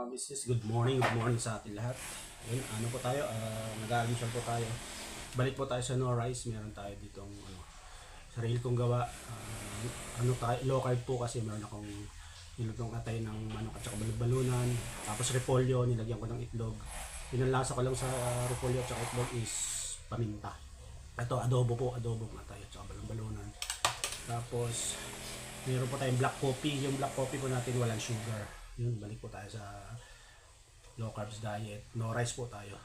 Business, good morning sa atin lahat. Ayun, ano po tayo, nag-aalmusal po tayo. Balik po tayo sa No Rice, meron tayo ditong sarili kong gawa. Low carb po kasi meron akong nilutong atay ng manok at saka balon-balunan. Tapos repolyo, nilagyan ko ng itlog. Pinalasa ko lang sa repolyo at saka itlog is paminta. Ito, adobong atay at saka balon-balunan. Tapos, meron po tayong black coffee. Yung black coffee po natin walang sugar. Yun, balik po tayo sa low carbs diet. No rice po tayo.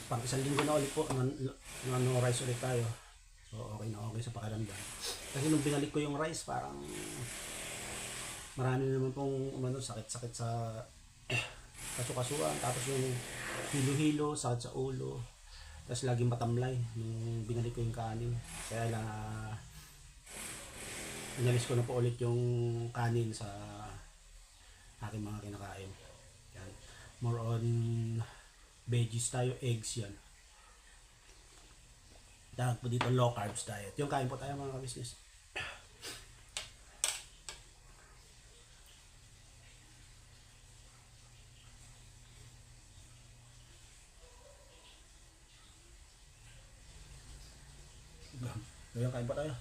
Pang isang linggo na ulit po no rice ulit tayo. So okay sa pakiramdam. Kasi nung binalik ko yung rice, parang marami naman pong sakit-sakit sa kasukasuan. Tapos yung hilo-hilo, sakit sa ulo. Tapos laging matamlay nung binalik ko yung kanin. Kaya lang inalis ko na po ulit yung kanin sa aking mga kinakain. Yan. More on veggies tayo, eggs yan. Dahil po dito low carbs diet. Yung kain po tayo mga ka-business. So yung kain po tayo.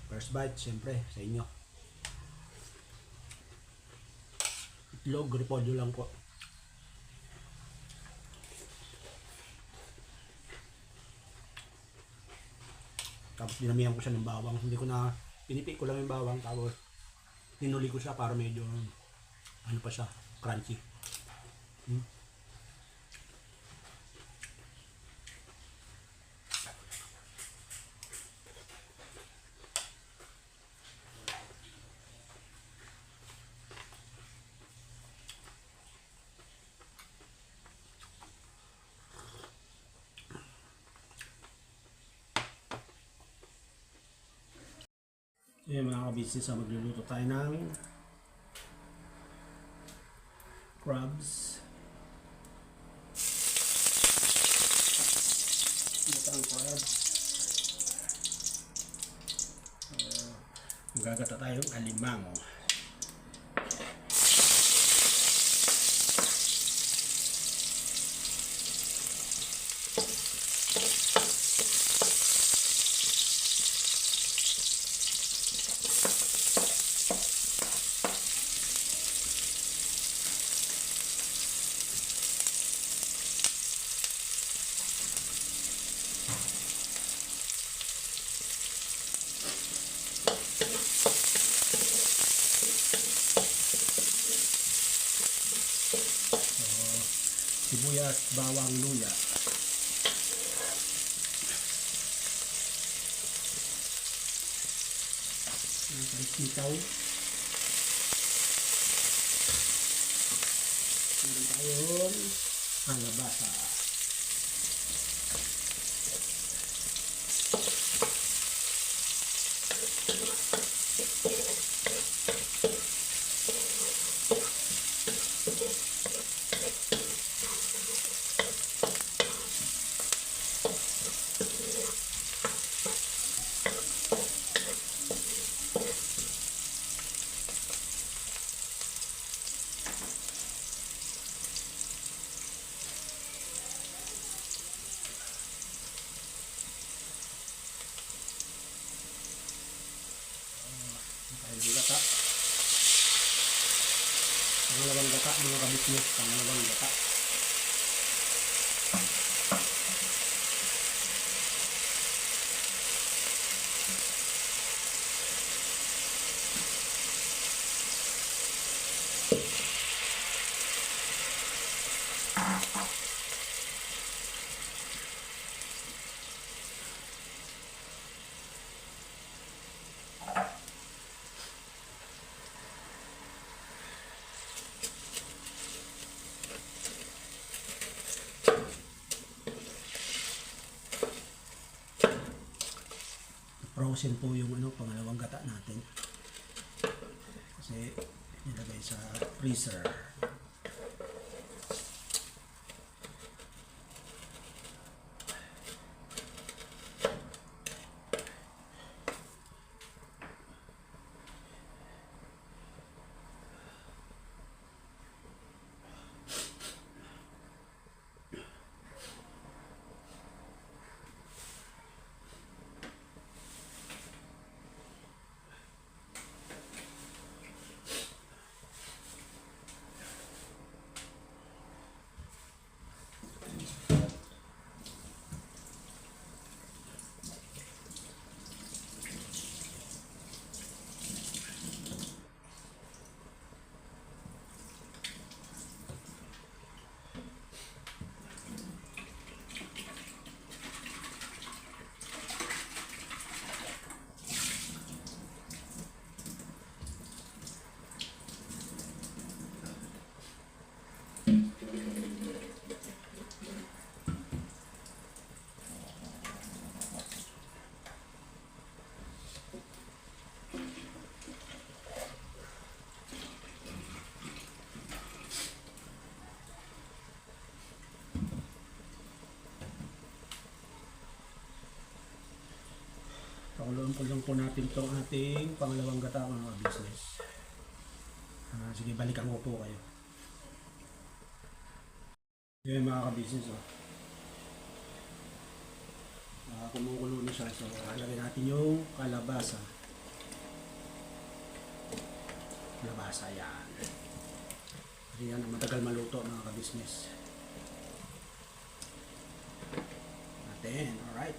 First bite, siyempre, sa inyo. Itlog, repolyo lang po. Tapos dinamihan ko siya ng bawang. Hindi ko na, pinipik ko lang yung bawang. Tapos tinuli ko siya para medyo, ano pa siya, crunchy. Ayan mga ka-business, magluluto tayo ng crabs. Ito ang crabs. Magagata tayo ng alimango. Sibuyas, bawang, luya. Sitaw. Meron tayong kalabasa. Pangalawang gata mga ka-business, pangalawang gata. Frozen po yung pangalawang gata natin. Kasi nilagay sa freezer. po natin itong ating pangalawang gata mga business. Sige, balikan ko po kayo. Yan mga ka-business. Kumukulo na siya. So, halagay natin yung kalabasa. Kalabasa yan. Kasi yan, matagal maluto mga ka-business. Natin, alright.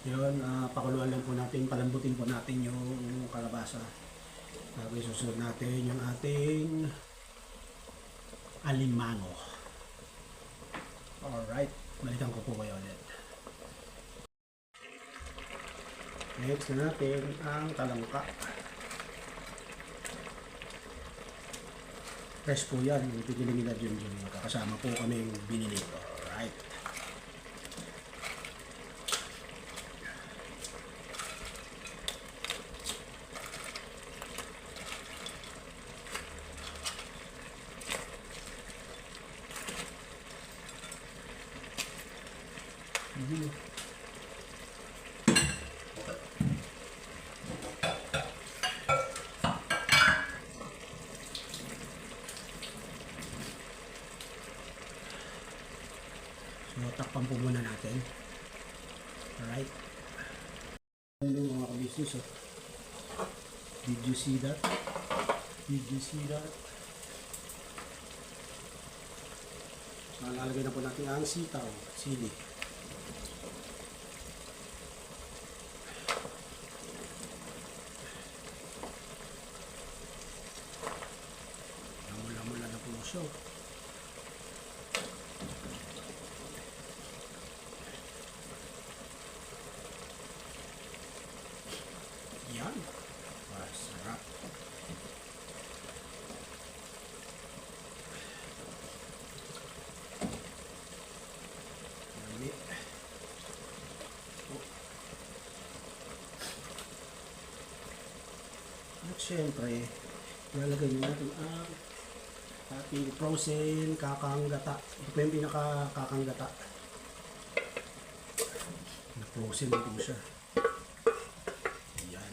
Yun, pakuluan lang po natin, palambutin po natin yung kalabasa. Tapos susunod natin yung ating alimango. Alright, balikan ko po kayo ulit. Next na natin ang talangka. Fresh po yan, pinili nila dyan dyan. Kasama po kami binili. Alright. So, takpan po muna natin. Alright. Yung mga ka-business, did you see that? Did you see that? So, lalagay na po natin ang sitaw, sili. Mula-mula na po siya. Yan. Masarap. Mali. At syempre, lalagay natin ang ating frozen kakanggata. Ito po yung pinaka-kakanggata. Na-frozen na po siya. Ayan.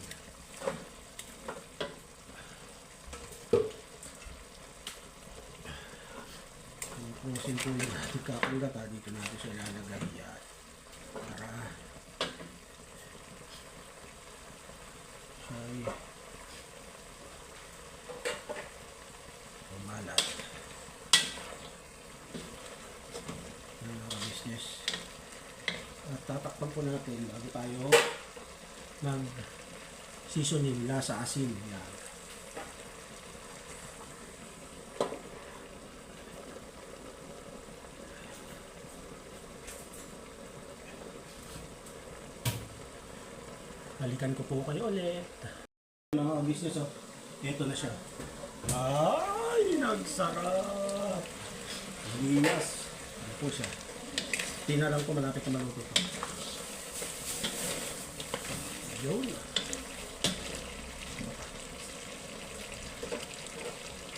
Frozen po yung ating kakanggata. Dito natin siya lalagay. Yan. Para siya malat. Business. At tatakpan po natin bago tayo mag-seasoning, lasa, asin. Yan. Balikan ko po kayo ulit. Mga business, ito na siya. Ay, nagsarap! Linas. Ano po siya? Tinalang ko, malapit na maluto ito. Yun.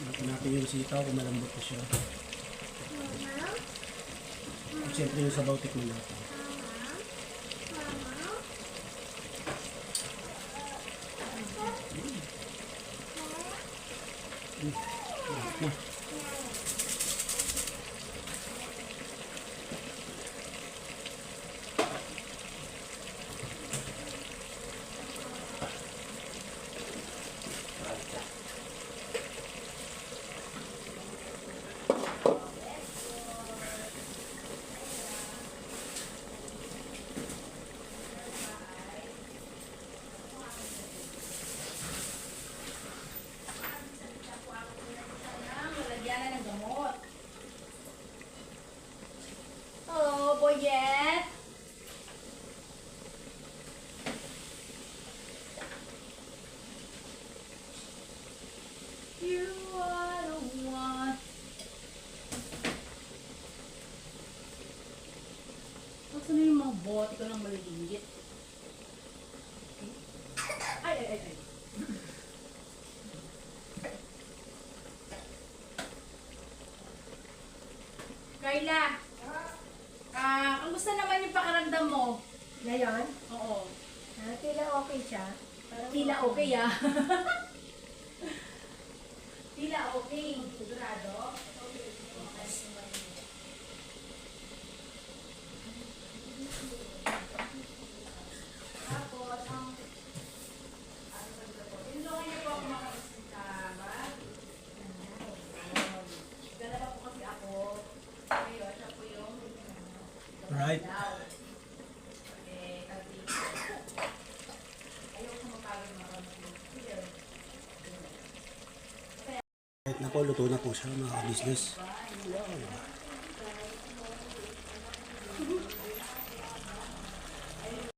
Natin natin yung sitaw kung malambot na siya. Siyempre yung sabaw tikman natin. yet. You are the one. Basta na yung mga bote ko ng maliliit. Ay, ay, ay, ay. Kayla, kamusta naman yung pakaramdam mo? Ngayon, Oo. tila okay siya. Parang Tila okay ah. Tila okay. Sigurado? Tapos, tinulungan niyo po ako makasinta ba? Dalawa po kasi ako. Ngayon, siya po yung Right. daw. Okay, kasi ayaw ko mapagod makamagod. Kahit na po, luto na po siya mga business.